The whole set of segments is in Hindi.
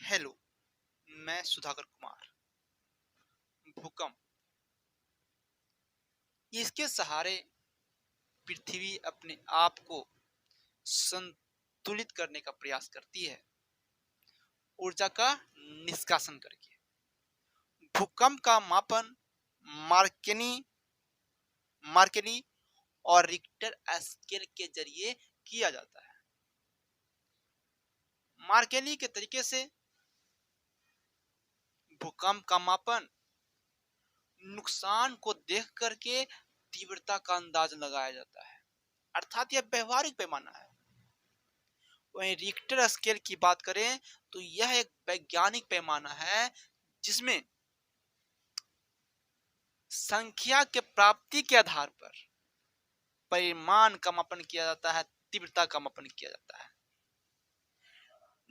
हेलो, मैं सुधाकर कुमार। भूकंप, इसके सहारे पृथ्वी अपने आप को संतुलित करने का प्रयास करती है, ऊर्जा का निष्कासन करके। भूकंप का मापन मार्केनी मार्केली और रिक्टर स्केल के जरिए किया जाता है। मार्केली के तरीके से भूकंप का मापन नुकसान को देख करके तीव्रता का अंदाज लगाया जाता है, अर्थात यह व्यवहारिक पैमाना है। वहीं रिक्टर स्केल की बात करें तो यह एक वैज्ञानिक पैमाना है जिसमें संख्या के प्राप्ति के आधार पर परिमाण का मापन किया जाता है, तीव्रता का मापन किया जाता है,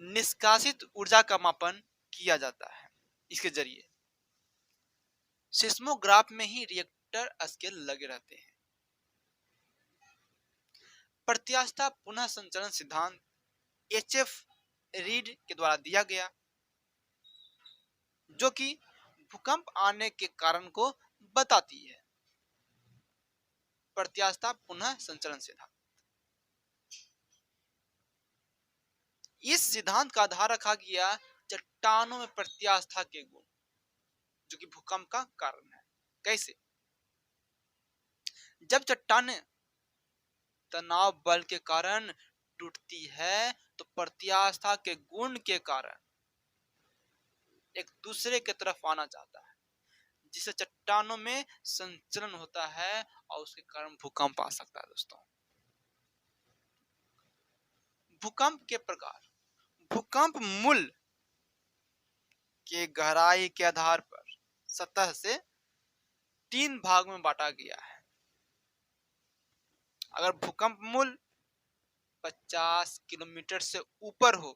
निष्कासित ऊर्जा का मापन किया जाता है। इसके जरिए सिस्मोग्राफ में ही रिएक्टर स्केल लगे रहते हैं। प्रत्यास्था पुनः संचरण सिद्धांत HF रीड के द्वारा दिया गया, जो कि भूकंप आने के कारण को बताती है। प्रत्यास्था पुनः संचरण सिद्धांत, इस सिद्धांत का आधार रखा गया चट्टानों में प्रत्यास्था के गुण, जो कि भूकंप का कारण है। कैसे? जब चट्टानें तनाव बल के कारण टूटती है तो प्रत्यास्था के गुण के कारण एक दूसरे की तरफ आना चाहता है, जिससे चट्टानों में संचलन होता है और उसके कारण भूकंप आ सकता है। दोस्तों, भूकंप के प्रकार, भूकंप मूल के गहराई के आधार पर सतह से 3 भाग में बांटा गया है। अगर भूकंप मूल 50 किलोमीटर से ऊपर हो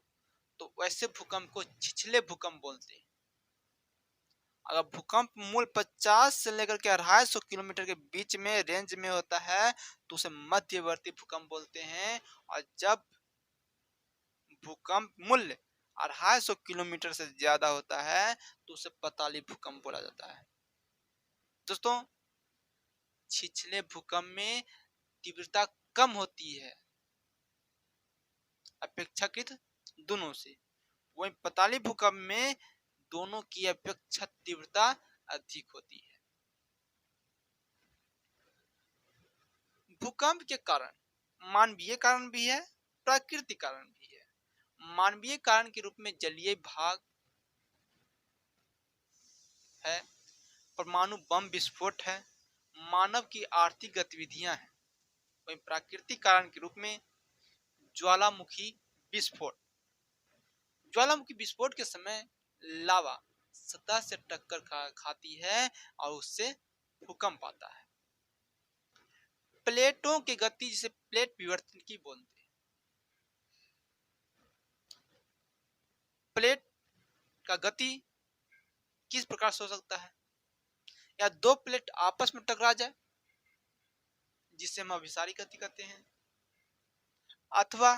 तो वैसे भूकंप को छिछले भूकंप बोलते हैं। अगर भूकंप मूल 50 से लेकर के 250 किलोमीटर के बीच में रेंज में होता है तो उसे मध्यवर्ती भूकंप बोलते हैं, और जब भूकंप मूल्य 250 किलोमीटर से ज्यादा होता है तो उसे पताली भूकंप बोला जाता है। दोस्तों, छिछले भूकंप में तीव्रता कम होती है अपेक्षाकृत दोनों से, वहीं पताली भूकंप में दोनों की अपेक्षा तीव्रता अधिक होती है। भूकंप के कारण मानवीय कारण भी है, प्राकृतिक कारण भी है। मानवीय कारण के रूप में जलीय भाग है, परमाणु बम विस्फोट है, मानव की आर्थिक गतिविधियां हैं। वहीं प्राकृतिक कारण के रूप में ज्वालामुखी विस्फोट, ज्वालामुखी विस्फोट के समय लावा सतह से टक्कर खाती है और उससे भूकंप आता है। प्लेटों की गति, जिसे प्लेट विवर्तन की बोलते हैं। प्लेट का गति किस प्रकार से हो सकता है? या दो प्लेट आपस में टकरा जाए, जिसे हम अभिसारी गति कहते हैं, अथवा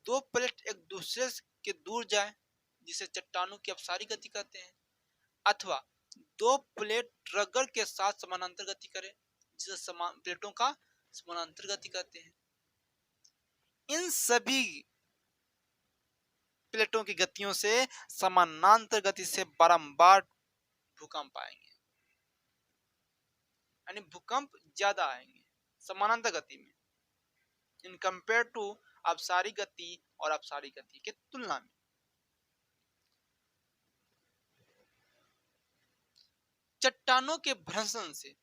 दो प्लेट एक दूसरे के दूर जाए, जिसे चट्टानों की अपसारी गति कहते हैं, अथवा दो प्लेट रगड़ के साथ समानांतर गति करें, जिसे प्लेटों का समानांतर गति कहते हैं। इन सभी प्लेटों की गतियों से समानांतर गति से बारंबार भूकंप आएंगे, यानी भूकंप ज्यादा आएंगे समानांतर गति में इन कंपेयर टू अपसारी गति और अपसारी गति के तुलना में। चट्टानों के भ्रंशन से,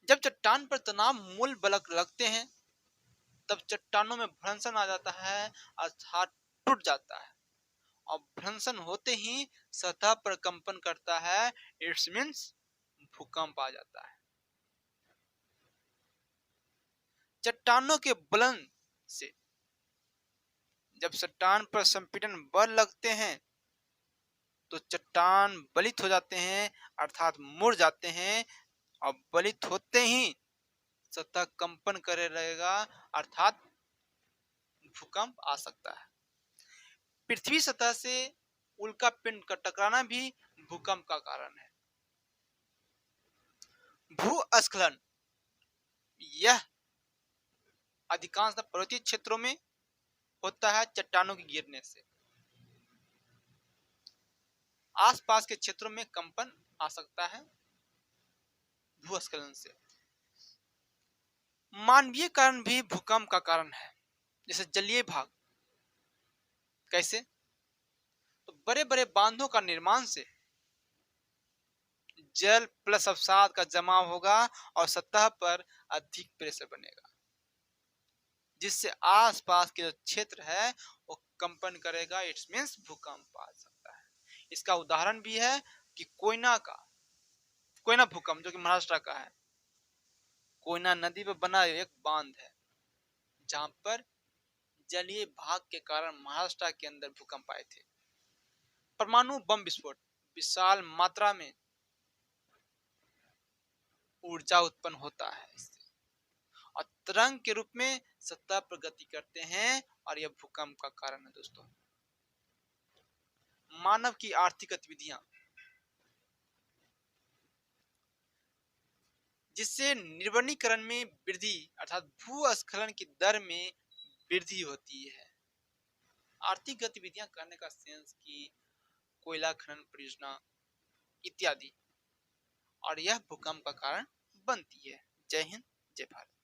जब चट्टान पर तनाव मूल बल लगते हैं तब चट्टानों में भ्रंशन आ जाता है, अर्थात टूट जाता है, और भ्रंशन होते ही सतह पर कंपन करता है, इट्स मींस भूकंप आ जाता है। चट्टानों के बलन से, जब चट्टान पर संपीड़न बल लगते हैं तो चट्टान बलित हो जाते हैं, अर्थात मुड़ जाते हैं, और बलित होते ही सतह कंपन करे रहेगा, अर्थात भूकंप आ सकता है। पृथ्वी सतह से उल्का पिंड का टकराना भी भूकंप का कारण है। भूस्खलन यह अधिकांशतः पर्वतीय क्षेत्रों में होता है चट्टानों के गिरने से। आसपास के क्षेत्रों में कंपन आ सकता है भूस्खलन से। मानवीय कारण भी भूकंप का कारण है, जैसे जलीय भाग। कैसे? तो बड़े बड़े बांधों का निर्माण से जल प्लस अवसाद का जमाव होगा और सतह पर अधिक प्रेशर बनेगा, जिससे आसपास के जो क्षेत्र है वो कंपन करेगा। इट्स मींस भूकंप आ सकता है। इसका उदाहरण भी है कि कोयना भूकंप, जो कि महाराष्ट्र का है। कोयना नदी पर बना एक बांध है जहां पर जलीय भाग के कारण महाराष्ट्र के अंदर भूकंप आए थे। परमाणु बम विस्फोट विशाल मात्रा में ऊर्जा उत्पन्न होता है इससे, और तरंग के रूप में सतह पर गति करते हैं, और यह भूकंप का कारण है दोस्तों। मानव की आर्थिक गतिविधियां, जिससे निर्वनीकरण में वृद्धि अर्थात भूस्खलन की दर में वृद्धि होती है। आर्थिक गतिविधियां करने का सेंस की कोयला खनन परियोजना इत्यादि, और यह भूकंप का कारण बनती है। जय हिंद, जय भारत।